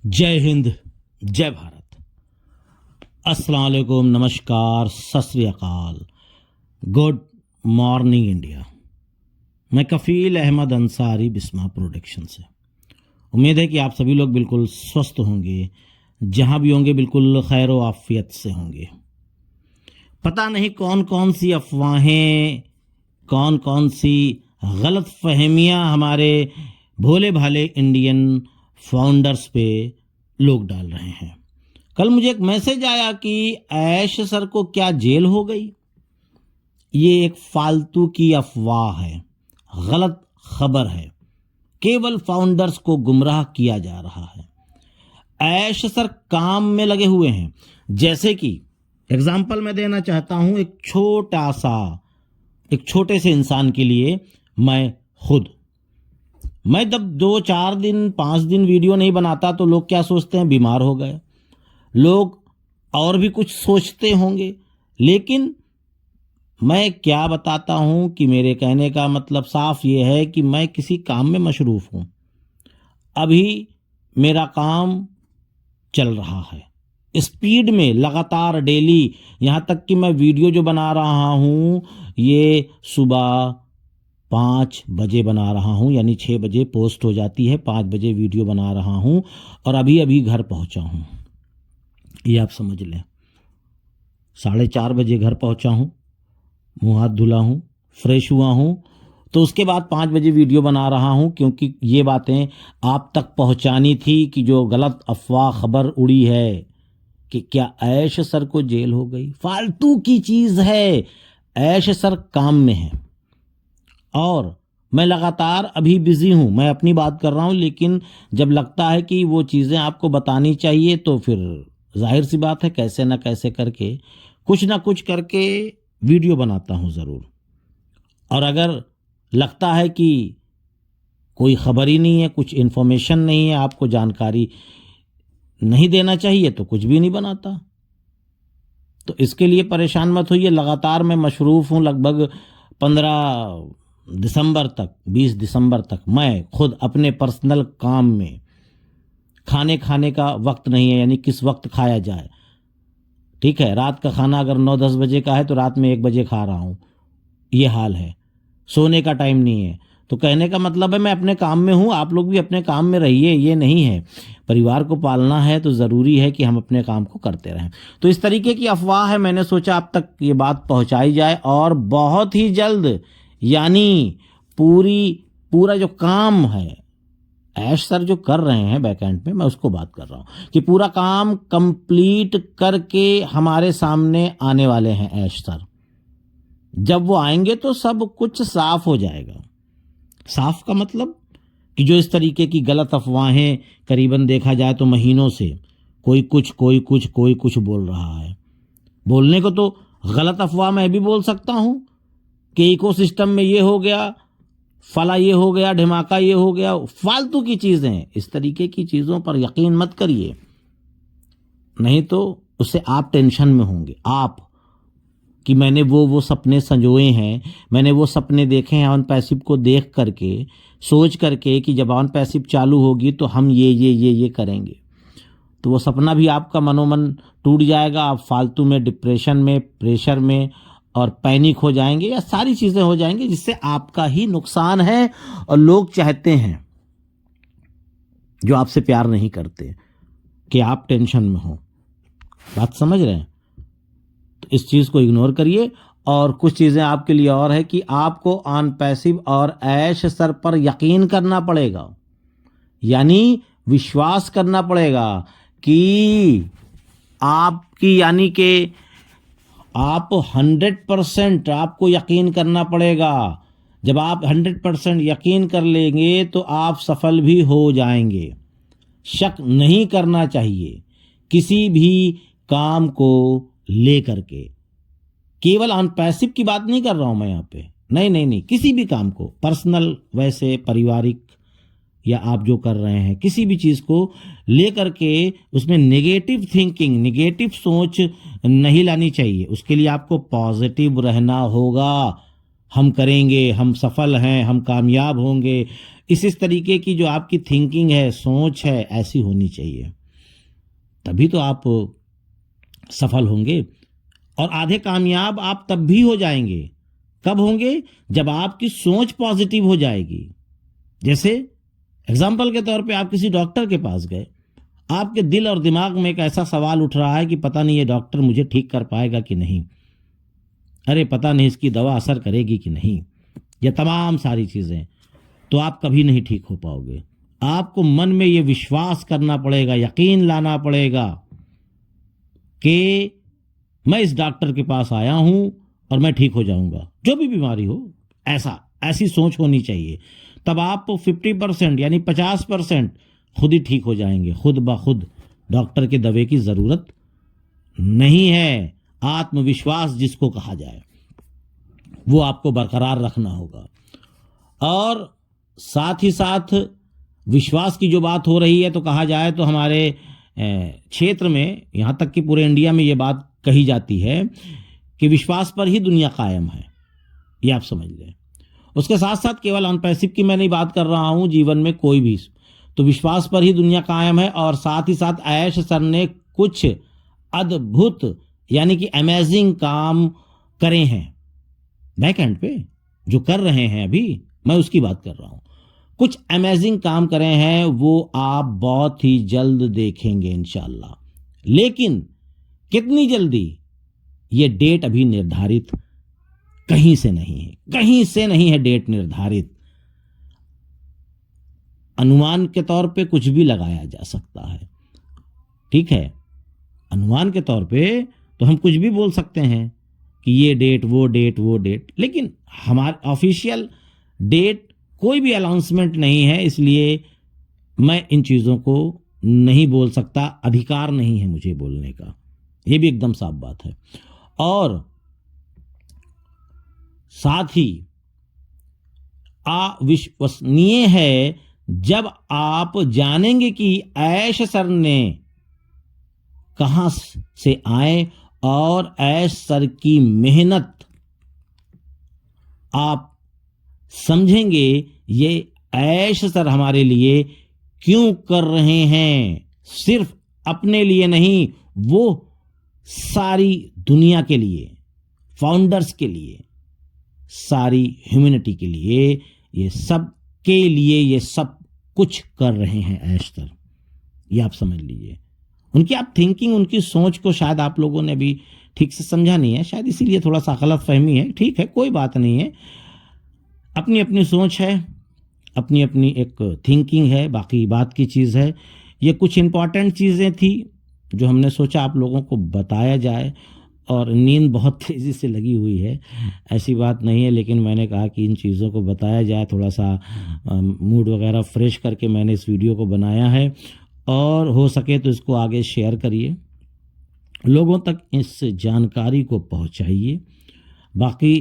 जय हिंद, जय भारत, अस्सलाम वालेकुम, नमस्कार, सत श्री अकाल, गुड मॉर्निंग इंडिया। मैं कफ़ील अहमद अंसारी, बिस्मा प्रोडक्शन से। उम्मीद है कि आप सभी लोग बिल्कुल स्वस्थ होंगे, जहाँ भी होंगे बिल्कुल खैर व आफियत से होंगे। पता नहीं कौन कौन सी अफवाहें, कौन कौन सी गलत फहमियाँ हमारे भोले भाले इंडियन फाउंडर्स पे लोग डाल रहे हैं। कल मुझे एक मैसेज आया कि ऐश सर को क्या जेल हो गई। ये एक फालतू की अफवाह है, गलत खबर है, केवल फाउंडर्स को गुमराह किया जा रहा है। ऐश सर काम में लगे हुए हैं। जैसे कि एग्जाम्पल मैं देना चाहता हूं, एक छोटे से इंसान के लिए मैं जब 2-4 दिन 5 दिन वीडियो नहीं बनाता तो लोग क्या सोचते हैं, बीमार हो गए। लोग और भी कुछ सोचते होंगे, लेकिन मैं क्या बताता हूं कि मेरे कहने का मतलब साफ ये है कि मैं किसी काम में मशरूफ हूं। अभी मेरा काम चल रहा है स्पीड में, लगातार डेली, यहां तक कि मैं वीडियो जो बना रहा हूं ये सुबह 5 बजे बना रहा हूं, यानी 6 बजे पोस्ट हो जाती है, 5 बजे वीडियो बना रहा हूं और अभी अभी घर पहुंचा हूं। ये आप समझ लें, 4:30 बजे घर पहुंचा हूं, मुंह हाथ धुला हूं, फ्रेश हुआ हूं, तो उसके बाद 5 बजे वीडियो बना रहा हूं, क्योंकि ये बातें आप तक पहुंचानी थी कि जो गलत अफवाह खबर उड़ी है कि क्या ऐश सर को जेल हो गई। फालतू की चीज है। ऐश सर काम में है और मैं लगातार अभी बिजी हूं। मैं अपनी बात कर रहा हूं, लेकिन जब लगता है कि वो चीज़ें आपको बतानी चाहिए तो फिर जाहिर सी बात है कैसे ना कैसे करके कुछ ना कुछ करके वीडियो बनाता हूं ज़रूर। और अगर लगता है कि कोई खबर ही नहीं है, कुछ इन्फॉर्मेशन नहीं है, आपको जानकारी नहीं देना चाहिए तो कुछ भी नहीं बनाता। तो इसके लिए परेशान मत होइए। लगातार मैं मशरूफ़ हूं। लगभग 15 दिसंबर तक, 20 दिसंबर तक मैं खुद अपने पर्सनल काम में, खाने का वक्त नहीं है, यानी किस वक्त खाया जाए। ठीक है, रात का खाना अगर 9-10 बजे का है तो रात में 1 बजे खा रहा हूँ, ये हाल है। सोने का टाइम नहीं है। तो कहने का मतलब है मैं अपने काम में हूँ, आप लोग भी अपने काम में रहिए। ये नहीं है, परिवार को पालना है तो ज़रूरी है कि हम अपने काम को करते रहें। तो इस तरीके की अफवाह है, मैंने सोचा आप तक ये बात पहुँचाई जाए और बहुत ही जल्द, यानी पूरा जो काम है ऐश सर जो कर रहे हैं बैकएंड पे, मैं उसको बात कर रहा हूं कि पूरा काम कंप्लीट करके हमारे सामने आने वाले हैं ऐश सर। जब वो आएंगे तो सब कुछ साफ हो जाएगा। साफ का मतलब कि जो इस तरीके की गलत अफवाहें करीबन देखा जाए तो महीनों से कोई कुछ बोल रहा है। बोलने को तो गलत अफवाह मैं भी बोल सकता हूं कि इकोसिस्टम में ये हो गया, फला ये हो गया, ढिमाका ये हो गया। फालतू की चीजें, इस तरीके की चीजों पर यकीन मत करिए, नहीं तो उससे आप टेंशन में होंगे। आप कि मैंने वो सपने संजोए हैं, मैंने वो सपने देखे हैं ऑन पैसिव को देख करके, सोच करके कि जब ऑन पैसिव चालू होगी तो हम ये करेंगे, तो वो सपना भी आपका मनोमन टूट जाएगा। आप फालतू में डिप्रेशन में, प्रेशर में और पैनिक हो जाएंगे, या सारी चीजें हो जाएंगी जिससे आपका ही नुकसान है। और लोग चाहते हैं, जो आपसे प्यार नहीं करते, कि आप टेंशन में हो। बात समझ रहे हैं? तो इस चीज को इग्नोर करिए। और कुछ चीजें आपके लिए और है कि आपको ऑन पैसिव और ऐश सर पर यकीन करना पड़ेगा, यानी विश्वास करना पड़ेगा कि आपकी, यानी कि आप 100% आपको यकीन करना पड़ेगा। जब आप 100% यकीन कर लेंगे तो आप सफल भी हो जाएंगे। शक नहीं करना चाहिए किसी भी काम को लेकर के। केवल ऑन पैसिव की बात नहीं कर रहा हूं मैं यहाँ पे, नहीं, किसी भी काम को, पर्सनल, वैसे पारिवारिक, या आप जो कर रहे हैं किसी भी चीज को लेकर के उसमें नेगेटिव थिंकिंग, नेगेटिव सोच नहीं लानी चाहिए। उसके लिए आपको पॉजिटिव रहना होगा। हम करेंगे, हम सफल हैं, हम कामयाब होंगे, इस तरीके की जो आपकी थिंकिंग है, सोच है, ऐसी होनी चाहिए। तभी तो आप सफल होंगे। और आधे कामयाब आप तब भी हो जाएंगे, कब होंगे? जब आपकी सोच पॉजिटिव हो जाएगी। जैसे एग्जाम्पल के तौर पे आप किसी डॉक्टर के पास गए, आपके दिल और दिमाग में एक ऐसा सवाल उठ रहा है कि पता नहीं ये डॉक्टर मुझे ठीक कर पाएगा कि नहीं, अरे पता नहीं इसकी दवा असर करेगी कि नहीं, ये तमाम सारी चीज़ें, तो आप कभी नहीं ठीक हो पाओगे। आपको मन में ये विश्वास करना पड़ेगा, यकीन लाना पड़ेगा कि मैं इस डॉक्टर के पास आया हूं और मैं ठीक हो जाऊंगा, जो भी बीमारी हो। ऐसी सोच होनी चाहिए। तब आप 50% यानी 50% खुद ही ठीक हो जाएंगे, खुद ब खुद। डॉक्टर के दवे की जरूरत नहीं है। आत्मविश्वास जिसको कहा जाए वो आपको बरकरार रखना होगा। और साथ ही साथ विश्वास की जो बात हो रही है, तो कहा जाए तो हमारे क्षेत्र में, यहाँ तक कि पूरे इंडिया में ये बात कही जाती है कि विश्वास पर ही दुनिया कायम है। ये आप समझ लें। उसके साथ साथ केवल अनपैसिव की मैं नहीं बात कर रहा हूँ, जीवन में कोई भी, तो विश्वास पर ही दुनिया कायम है। और साथ ही साथ ऐश सर ने कुछ अद्भुत यानी कि अमेजिंग काम करे हैं बैक एंड पे, जो कर रहे हैं अभी, मैं उसकी बात कर रहा हूँ। कुछ अमेजिंग काम करे हैं, वो आप बहुत ही जल्द देखेंगे इंशाल्लाह। लेकिन कितनी जल्दी, ये डेट अभी निर्धारित कहीं से नहीं है, कहीं से नहीं है डेट निर्धारित। अनुमान के तौर पे कुछ भी लगाया जा सकता है, ठीक है। अनुमान के तौर पे तो हम कुछ भी बोल सकते हैं कि ये डेट, वो डेट, वो डेट, लेकिन हमारे ऑफिशियल डेट कोई भी अनाउंसमेंट नहीं है, इसलिए मैं इन चीज़ों को नहीं बोल सकता, अधिकार नहीं है मुझे बोलने का। ये भी एकदम साफ बात है। और साथ ही अविश्वसनीय है जब आप जानेंगे कि ऐश सर ने कहां से आए और ऐश सर की मेहनत आप समझेंगे। ये ऐश सर हमारे लिए क्यों कर रहे हैं, सिर्फ अपने लिए नहीं, वो सारी दुनिया के लिए, फाउंडर्स के लिए, सारी ह्यूमैनिटी के लिए, ये सब के लिए ये सब कुछ कर रहे हैं ऐश सर। ये आप समझ लीजिए। उनकी आप थिंकिंग, उनकी सोच को शायद आप लोगों ने भी ठीक से समझा नहीं है, शायद इसीलिए थोड़ा सा गलत फहमी है। ठीक है, कोई बात नहीं है, अपनी अपनी सोच है, अपनी अपनी एक थिंकिंग है, बाकी बात की चीज़ है। ये कुछ इंपॉर्टेंट चीज़ें थी जो हमने सोचा आप लोगों को बताया जाए। और नींद बहुत तेज़ी से लगी हुई है, ऐसी बात नहीं है, लेकिन मैंने कहा कि इन चीज़ों को बताया जाए, थोड़ा सा मूड वगैरह फ्रेश करके मैंने इस वीडियो को बनाया है। और हो सके तो इसको आगे शेयर करिए, लोगों तक इस जानकारी को पहुंचाइए। बाकी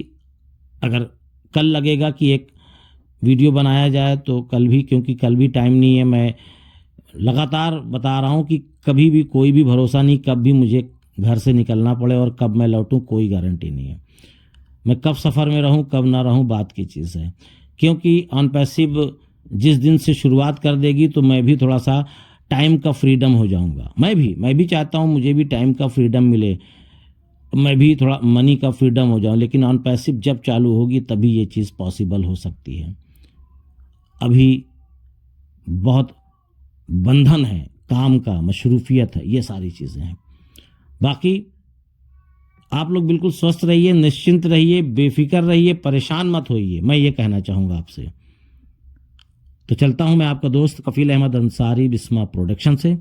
अगर कल लगेगा कि एक वीडियो बनाया जाए तो कल भी, क्योंकि कल भी टाइम नहीं है। मैं लगातार बता रहा हूं कि कभी भी कोई भी भरोसा नहीं, कब भी मुझे घर से निकलना पड़े और कब मैं लौटूं, कोई गारंटी नहीं है। मैं कब सफ़र में रहूं, कब ना रहूं, बात की चीज़ है। क्योंकि अनपैसिव जिस दिन से शुरुआत कर देगी तो मैं भी थोड़ा सा टाइम का फ्रीडम हो जाऊंगा। मैं भी चाहता हूं मुझे भी टाइम का फ्रीडम मिले, मैं भी थोड़ा मनी का फ्रीडम हो जाऊं। लेकिन अनपैसिव जब चालू होगी तभी ये चीज़ पॉसिबल हो सकती है। अभी बहुत बंधन है, काम का मशरूफियत है, ये सारी चीज़ें हैं। बाकी आप लोग बिल्कुल स्वस्थ रहिए, निश्चिंत रहिए, बेफिक्र रहिए, परेशान मत होइए, मैं ये कहना चाहूँगा आपसे। तो चलता हूँ मैं आपका दोस्त कफील अहमद अंसारी, बिस्मा प्रोडक्शन से।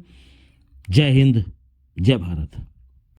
जय हिंद, जय भारत।